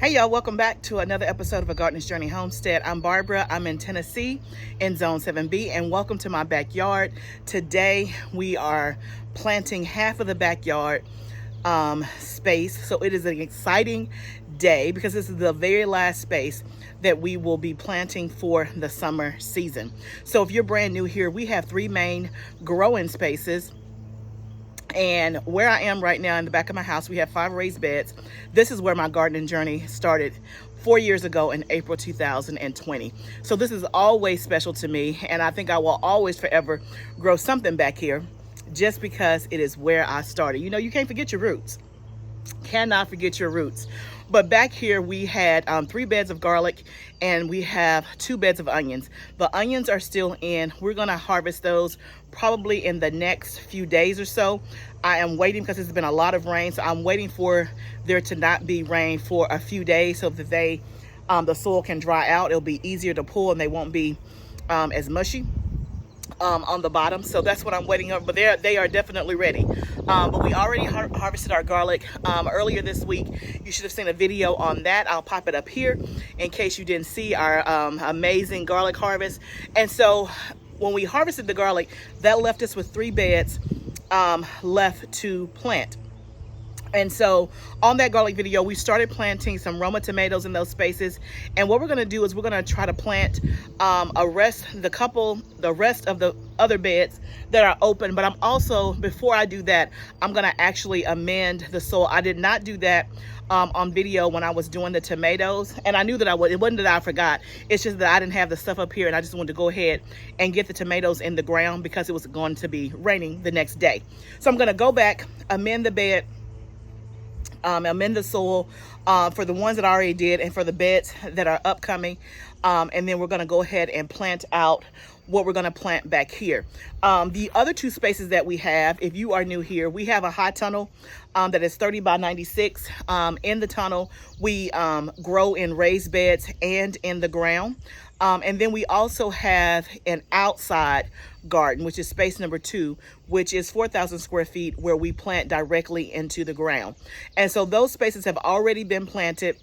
Hey y'all, welcome back to another episode of A Gardener's Journey Homestead. I'm Barbara. I'm in Tennessee in Zone 7B, and welcome to my backyard. Today we are planting half of the backyard space. So it is an exciting day because this is the very last space that we will be planting for the summer season. So if you're brand new here, we have three main growing spaces. And where I am right now in the back of my house, we have 5 raised beds. This is where my gardening journey started 4 years ago in April 2020. So this is always special to me, and I think I will always forever grow something back here just because it is where I started. You know, you can't forget your roots. Cannot forget your roots. But back here we had 3 beds of garlic, and we have 2 beds of onions. The onions are still in. We're gonna harvest those probably in the next few days or so. I am waiting because there's been a lot of rain, so I'm waiting for there to not be rain for a few days so that the soil can dry out. It'll be easier to pull and they won't be as mushy on the bottom. So that's what I'm waiting on, but they are definitely ready. But we already harvested our garlic earlier this week. You should have seen a video on that. I'll pop it up here in case you didn't see our amazing garlic harvest. And so when we harvested the garlic, that left us with 3 beds left to plant. And so on that garlic video, we started planting some Roma tomatoes in those spaces. And what we're going to do is we're going to try to plant the rest of the other beds that are open. But I'm also, before I do that, I'm going to actually amend the soil. I did not do that on video when I was doing the tomatoes. And I knew that I would. It wasn't that I forgot. It's just that I didn't have the stuff up here, and I just wanted to go ahead and get the tomatoes in the ground because it was going to be raining the next day. So I'm going to go back, amend the bed, amend the soil for the ones that I already did and for the beds that are upcoming, and then we're going to go ahead and plant out what we're going to plant back here. The other 2 spaces that we have, if you are new here, we have a high tunnel that is 30 by 96. In the tunnel we grow in raised beds and in the ground. And then we also have an outside garden, which is space number 2, which is 4,000 square feet, where we plant directly into the ground. And so those spaces have already been planted.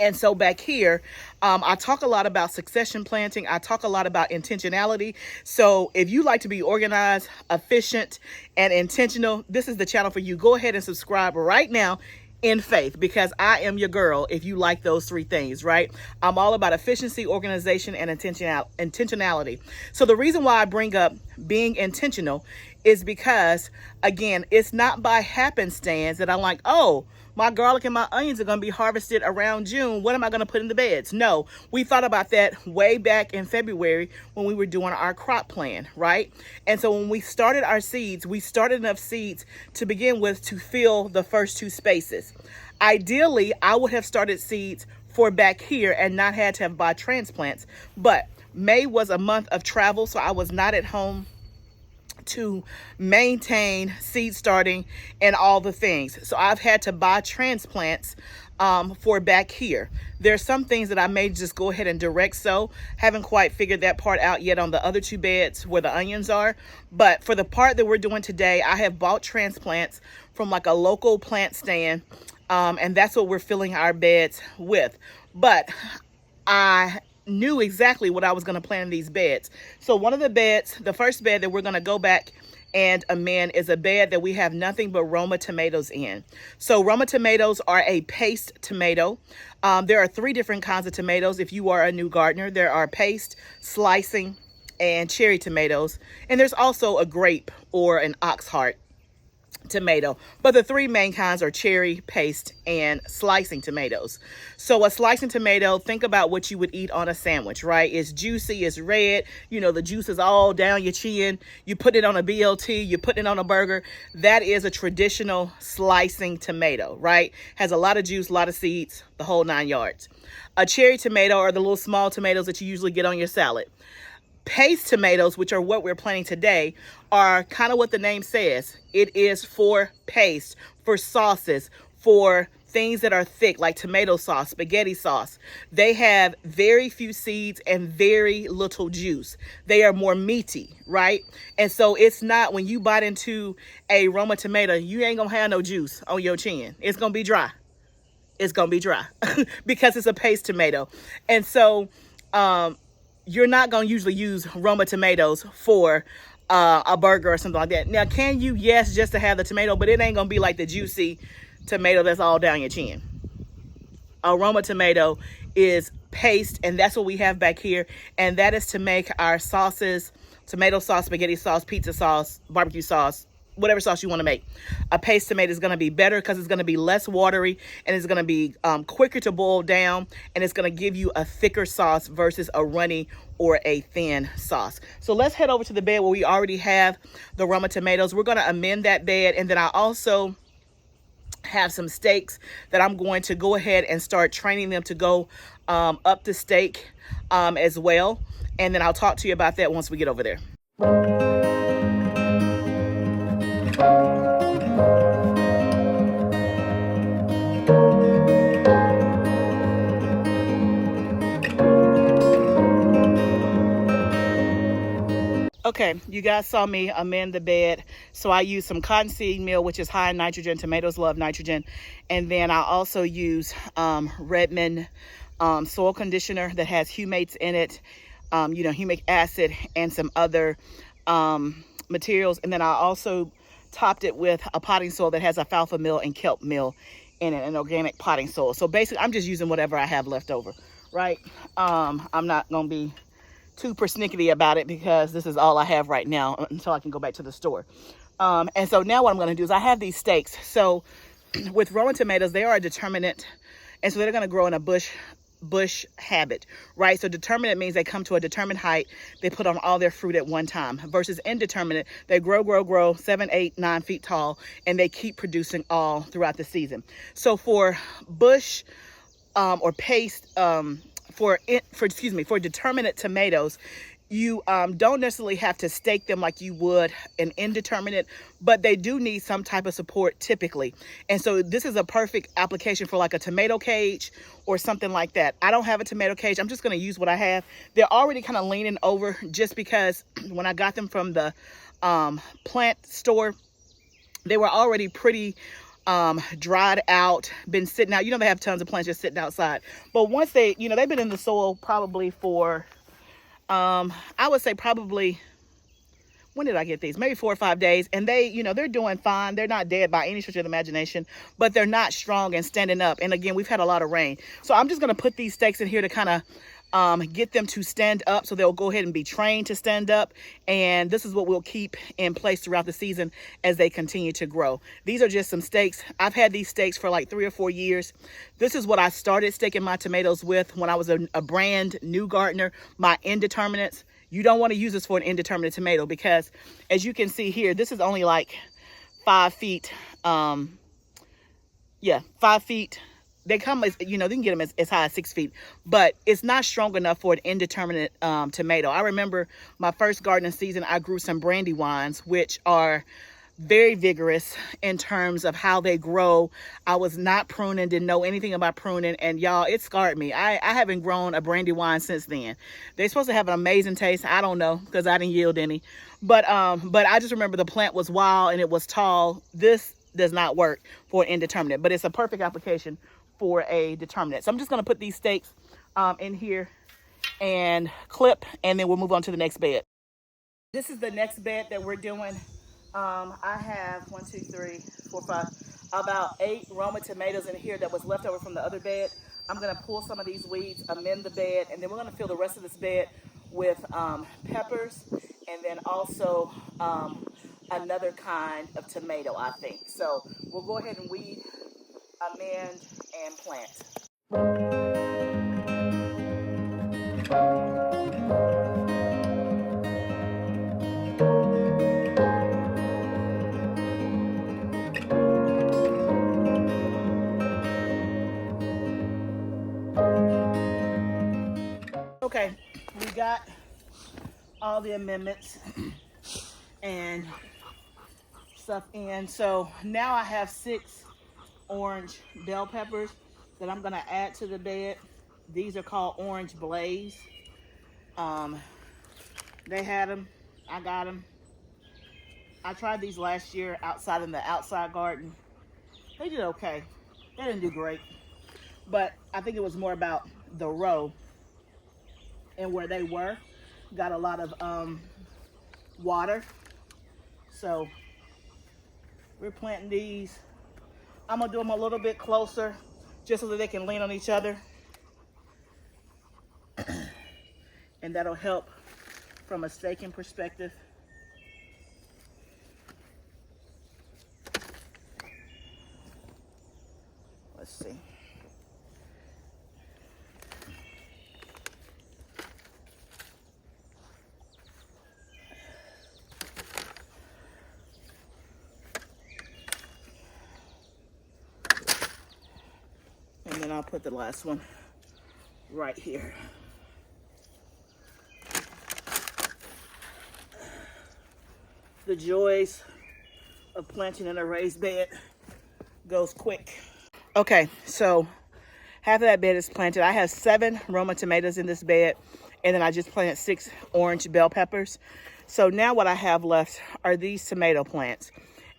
And so back here, I talk a lot about succession planting. I talk a lot about intentionality. So if you like to be organized, efficient, and intentional, this is the channel for you. Go ahead and subscribe right now in faith, because I am your girl if you like those 3 things, right? I'm all about efficiency, organization, and intentionality. So the reason why I bring up being intentional is because, again, it's not by happenstance that I'm like, oh, my garlic and my onions are going to be harvested around June. What am I going to put in the beds? No, we thought about that way back in February when we were doing our crop plan, right? And so when we started our seeds, we started enough seeds to begin with to fill the first 2 spaces. Ideally, I would have started seeds for back here and not had to have bought transplants. But May was a month of travel, so I was not at home to maintain seed starting and all the things. So I've had to buy transplants for back here. There's some things that I may just go ahead and direct sow. Haven't quite figured that part out yet on the other 2 beds where the onions are. But for the part that we're doing today, I have bought transplants from like a local plant stand. And that's what we're filling our beds with. But I knew exactly what I was going to plant in these beds. So one of the beds, the first bed that we're going to go back and amend, is a bed that we have nothing but Roma tomatoes in. So Roma tomatoes are a paste tomato. There are 3 different kinds of tomatoes. If you are a new gardener, there are paste, slicing, and cherry tomatoes. And there's also a grape or an ox heart tomato, but the 3 main kinds are cherry, paste, and slicing tomatoes. So a slicing tomato, think about what you would eat on a sandwich, right? It's juicy, it's red, you know, the juice is all down your chin. You put it on a BLT, you put it on a burger. That is a traditional slicing tomato, right? Has a lot of juice, a lot of seeds, the whole 9 yards. A cherry tomato are the little small tomatoes that you usually get on your salad. Paste tomatoes, which are what we're planting today, are kind of what the name says. It is for paste, for sauces, for things that are thick, like tomato sauce, spaghetti sauce. They have very few seeds and very little juice. They are more meaty, right? And so it's not, when you bite into a Roma tomato, you ain't gonna have no juice on your chin. It's gonna be dry. it's gonna be dry because it's a paste tomato. And so you're not gonna usually use Roma tomatoes for a burger or something like that. Now, can you? Yes, just to have the tomato, but it ain't gonna be like the juicy tomato that's all down your chin. A Roma tomato is paste, and that's what we have back here, and that is to make our sauces: tomato sauce, spaghetti sauce, pizza sauce, barbecue sauce, whatever sauce you want to make. A paste tomato is going to be better because it's going to be less watery, and it's going to be quicker to boil down, and it's going to give you a thicker sauce versus a runny or a thin sauce. So let's head over to the bed where we already have the Roma tomatoes. We're going to amend that bed, and then I also have some steaks that I'm going to go ahead and start training them to go up the steak as well. And then I'll talk to you about that once we get over there. Okay, you guys saw me amend the bed. So I use some cottonseed meal, which is high in nitrogen. Tomatoes love nitrogen. And then I also use Redmond soil conditioner that has humates in it, humic acid and some other materials. And then I also topped it with a potting soil that has alfalfa meal and kelp meal in it, an organic potting soil. So basically, I'm just using whatever I have left over, right? I'm not going to be too persnickety about it because this is all I have right now until I can go back to the store. And so now what I'm going to do is I have these steaks. So with Roma tomatoes, they are a determinate, and so they're going to grow in a bush habit, right? So determinate means they come to a determined height, they put on all their fruit at one time, versus indeterminate, they grow 7, 8, 9 feet tall, and they keep producing all throughout the season. So for bush or paste, for determinate tomatoes, you don't necessarily have to stake them like you would an indeterminate, but they do need some type of support typically. And so this is a perfect application for like a tomato cage or something like that. I don't have a tomato cage. I'm just going to use what I have. They're already kind of leaning over just because when I got them from the plant store, they were already pretty dried out, been sitting out. They have tons of plants just sitting outside. But once they've been in the soil probably for, I would say probably, when did I get these? Maybe 4 or 5 days. And they're doing fine. They're not dead by any stretch of the imagination, but they're not strong and standing up. And again, we've had a lot of rain. So I'm just going to put these steaks in here to kind of get them to stand up, so they'll go ahead and be trained to stand up. And this is what we'll keep in place throughout the season as they continue to grow. These are just some steaks. I've had these steaks for like 3 or 4 years. This is what I started staking my tomatoes with when I was a brand new gardener, my indeterminates. You don't want to use this for an indeterminate tomato because, as you can see here, this is only like 5 feet. 5 feet. They come as, they can get them as high as 6 feet, but it's not strong enough for an indeterminate tomato. I remember my first gardening season, I grew some brandywines, which are very vigorous in terms of how they grow. I was not pruning, didn't know anything about pruning, and y'all, it scarred me. I haven't grown a brandywine since then. They're supposed to have an amazing taste. I don't know because I didn't yield any, but I just remember the plant was wild and it was tall. This does not work for an indeterminate, but it's a perfect application for a determinate. So I'm just going to put these steaks in here and clip, and then we'll move on to the next bed. This is the next bed that we're doing. I have 1, 2, 3, 4, 5, about 8 Roma tomatoes in here that was left over from the other bed. I'm going to pull some of these weeds, amend the bed, and then we're going to fill the rest of this bed with peppers, and then also another kind of tomato, I think. So we'll go ahead and weed, amend, and plant. Okay, we got all the amendments and stuff in. So now I have 6 orange bell peppers that I'm going to add to the bed. These are called Orange Blaze. They had them. I got them. I tried these last year outside in the outside garden. They did okay. They didn't do great. but I think it was more about the row and where they were. Got a lot of water. So we're planting these. I'm gonna do them a little bit closer just so that they can lean on each other. And that'll help from a staking perspective. Let's see. And then I'll put the last one right here. The joys of planting in a raised bed goes quick. Okay, so half of that bed is planted. I have 7 Roma tomatoes in this bed, and then I just planted 6 orange bell peppers. So now what I have left are these tomato plants.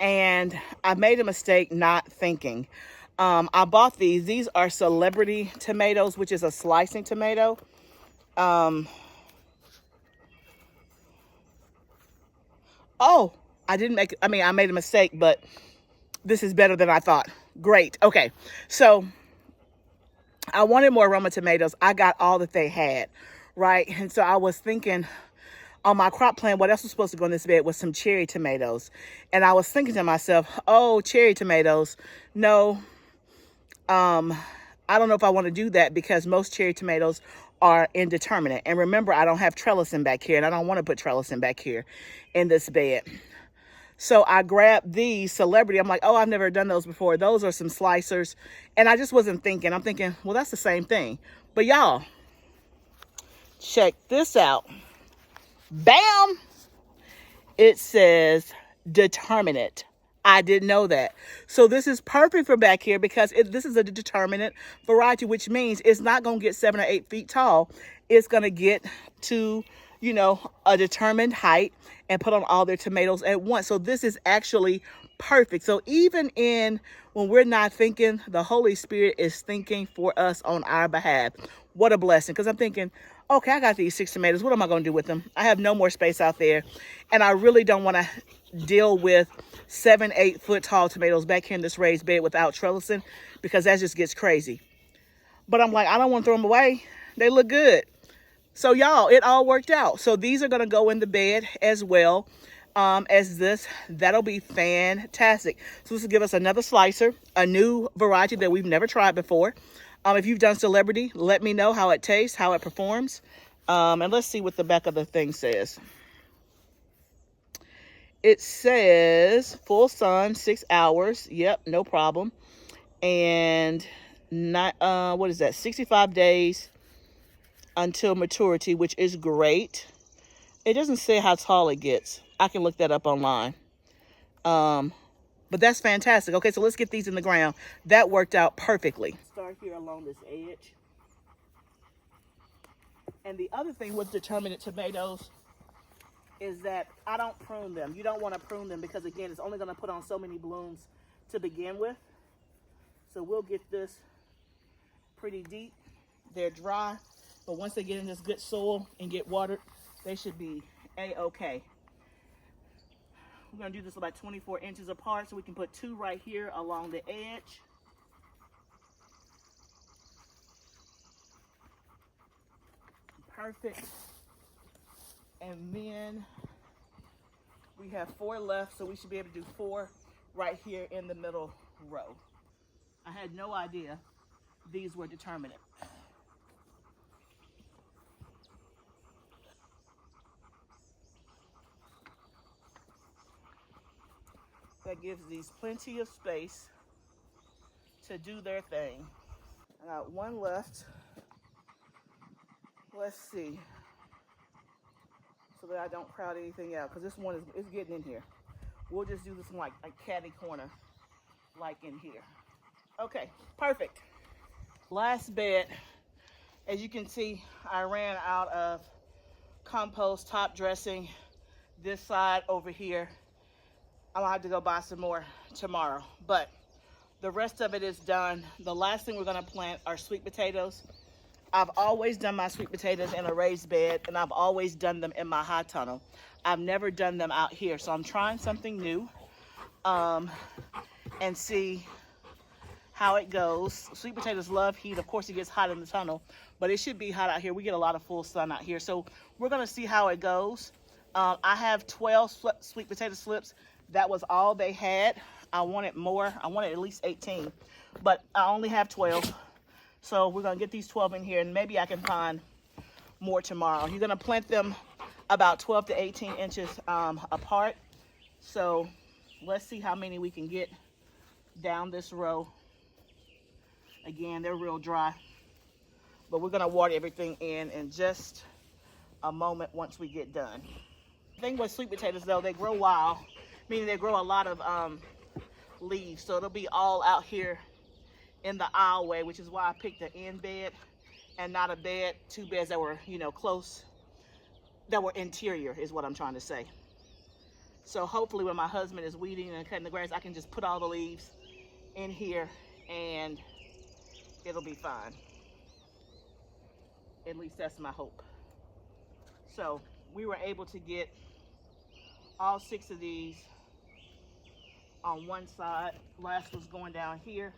And I made a mistake not thinking. I bought these. These are celebrity tomatoes, which is a slicing tomato. Oh, I made a mistake, but this is better than I thought. Great. Okay. So I wanted more Roma tomatoes. I got all that they had, right? And so I was thinking on my crop plan, what else was supposed to go in this bed was some cherry tomatoes. And I was thinking to myself, oh, cherry tomatoes. No, I don't know if I want to do that because most cherry tomatoes are indeterminate. And remember, I don't have trellising back here, and I don't want to put trellising back here in this bed. So I grabbed these celebrity. I'm like, oh, I've never done those before. Those are some slicers. And I just wasn't thinking. I'm thinking, well, that's the same thing. But y'all, check this out. Bam! It says determinate. I didn't know that. So this is perfect for back here because this is a determinate variety, which means it's not going to get 7 or 8 feet tall. It's going to get to, a determined height and put on all their tomatoes at once. So this is actually perfect. So even when we're not thinking, the Holy Spirit is thinking for us on our behalf. What a blessing. Because I'm thinking, okay, I got these 6 tomatoes. What am I going to do with them? I have no more space out there. And I really don't want to deal with 7, 8 foot tall tomatoes back here in this raised bed without trellising because that just gets crazy. But I'm like, I don't want to throw them away. They look good. So y'all, it all worked out. So these are going to go in the bed as well as this. That'll be fantastic. So this will give us another slicer, a new variety that we've never tried before. If you've done celebrity, let me know how it tastes, how it performs. And let's see what the back of the thing says. It says full sun, 6 hours. Yep, no problem. And not, what is that? 65 days until maturity, which is great. It doesn't say how tall it gets. I can look that up online. But that's fantastic. Okay, so let's get these in the ground. That worked out perfectly. Start here along this edge. And the other thing with determinate tomatoes is that I don't prune them. You don't want to prune them because, again, it's only going to put on so many blooms to begin with. So we'll get this pretty deep. They're dry, but once they get in this good soil and get watered, they should be A-okay. We're going to do this about 24 inches apart, so we can put 2 right here along the edge. Perfect. And then we have 4 left, so we should be able to do 4 right here in the middle row. I had no idea these were determinate. That gives these plenty of space to do their thing. I got 1 left. Let's see. So that I don't crowd anything out, because this one is getting in here. We'll just do this one like catty corner, like in here. Okay, perfect. Last bed, as you can see, I ran out of compost top dressing this side over here. I'm gonna have to go buy some more tomorrow. But The rest of it is done. The last thing we're gonna plant are sweet potatoes. I've always done my sweet potatoes in a raised bed, and I've always done them in my high tunnel. I've never done them out here, so I'm trying something new and see how it goes. Sweet potatoes love heat. Of course, it gets hot in the tunnel, but it should be hot out here. We get a lot of full sun out here, so we're gonna see how it goes. I have 12 sweet potato slips. That was all they had. I wanted more. I wanted at least 18, but I only have 12. So we're gonna get these 12 in here, and maybe I can find more tomorrow. You're gonna plant them about 12 to 18 inches apart. So let's see how many we can get down this row. Again, they're real dry, but we're gonna water everything in just a moment once we get done. The thing with sweet potatoes though, they grow wild, meaning they grow a lot of leaves. So it'll be all out here in the aisleway, which is why I picked the end bed and not a bed, two beds that were, you know, close, that were interior is what I'm trying to say. So hopefully when my husband is weeding and cutting the grass, I can just put all the leaves in here and it'll be fine. At least that's my hope. So we were able to get all 6 of these on one side. Last was going down here.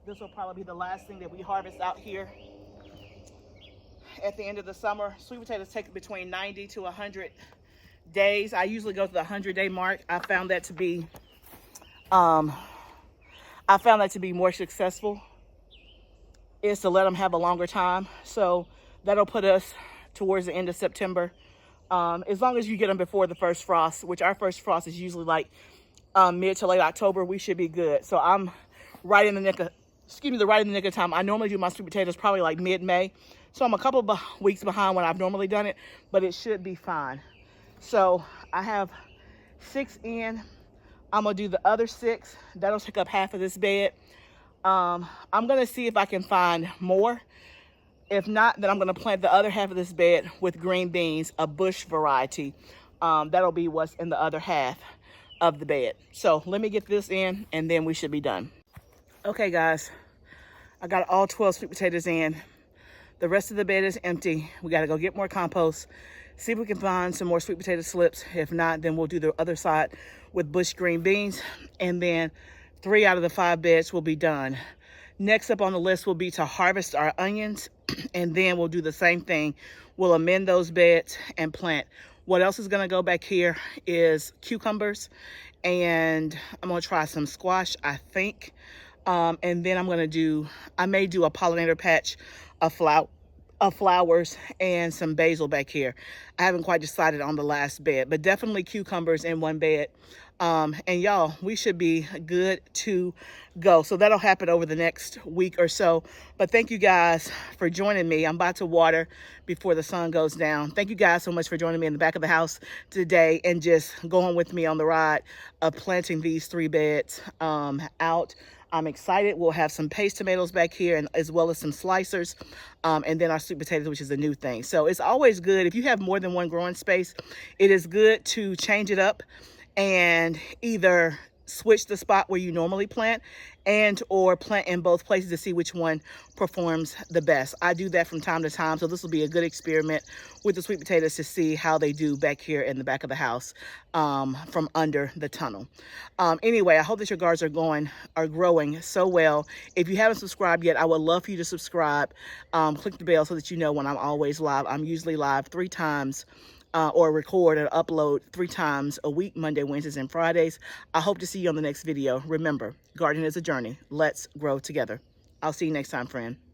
This will probably be the last thing that we harvest out here at the end of the summer. Sweet potatoes take between 90 to 100 days. I usually go to the 100-day mark. I found that to be more successful, is to let them have a longer time. So that'll put us towards the end of September. As long as you get them before the first frost, which our first frost is usually like mid to late October, we should be good. So I'm right in the nick of time. I normally do my sweet potatoes probably like mid-May. So I'm a couple of weeks behind when I've normally done it, but it should be fine. So I have 6 in. I'm gonna do the other 6. That'll take up half of this bed. I'm gonna see if I can find more. If not, then I'm gonna plant the other half of this bed with green beans, a bush variety. That'll be what's in the other half of the bed. So let me get this in and then we should be done. Okay guys, I got all 12 sweet potatoes in. The rest of the bed is empty. We gotta go get more compost, see if we can find some more sweet potato slips. If not, then we'll do the other side with bush green beans, and then 3 out of the 5 beds will be done. Next up on the list will be to harvest our onions, and then we'll do the same thing. We'll amend those beds and plant. What else is gonna go back here is cucumbers, and I'm gonna try some squash, I think. And then I may do a pollinator patch of flowers and some basil back here. I haven't quite decided on the last bed, but definitely cucumbers in one bed. And y'all, we should be good to go. So that'll happen over the next week or so. But thank you guys for joining me. I'm about to water before the sun goes down. Thank you guys so much for joining me in the back of the house today and just going with me on the ride of planting these 3 beds out. I'm excited. We'll have some paste tomatoes back here, and as well as some slicers, and then our sweet potatoes, which is a new thing. So it's always good if you have more than one growing space. It is good to change it up and either switch the spot where you normally plant and or plant in both places to see which one performs the best. I do that from time to time, so this will be a good experiment with the sweet potatoes to see how they do back here in the back of the house from under the tunnel. Anyway, I hope that your gardens are growing so well. If you haven't subscribed yet, I would love for you to subscribe. Click the bell so that you know when I'm always live. I'm usually live 3 times or record and upload 3 times a week, Monday, Wednesdays, and Fridays. I hope to see you on the next video. Remember, gardening is a journey. Let's grow together. I'll see you next time, friend.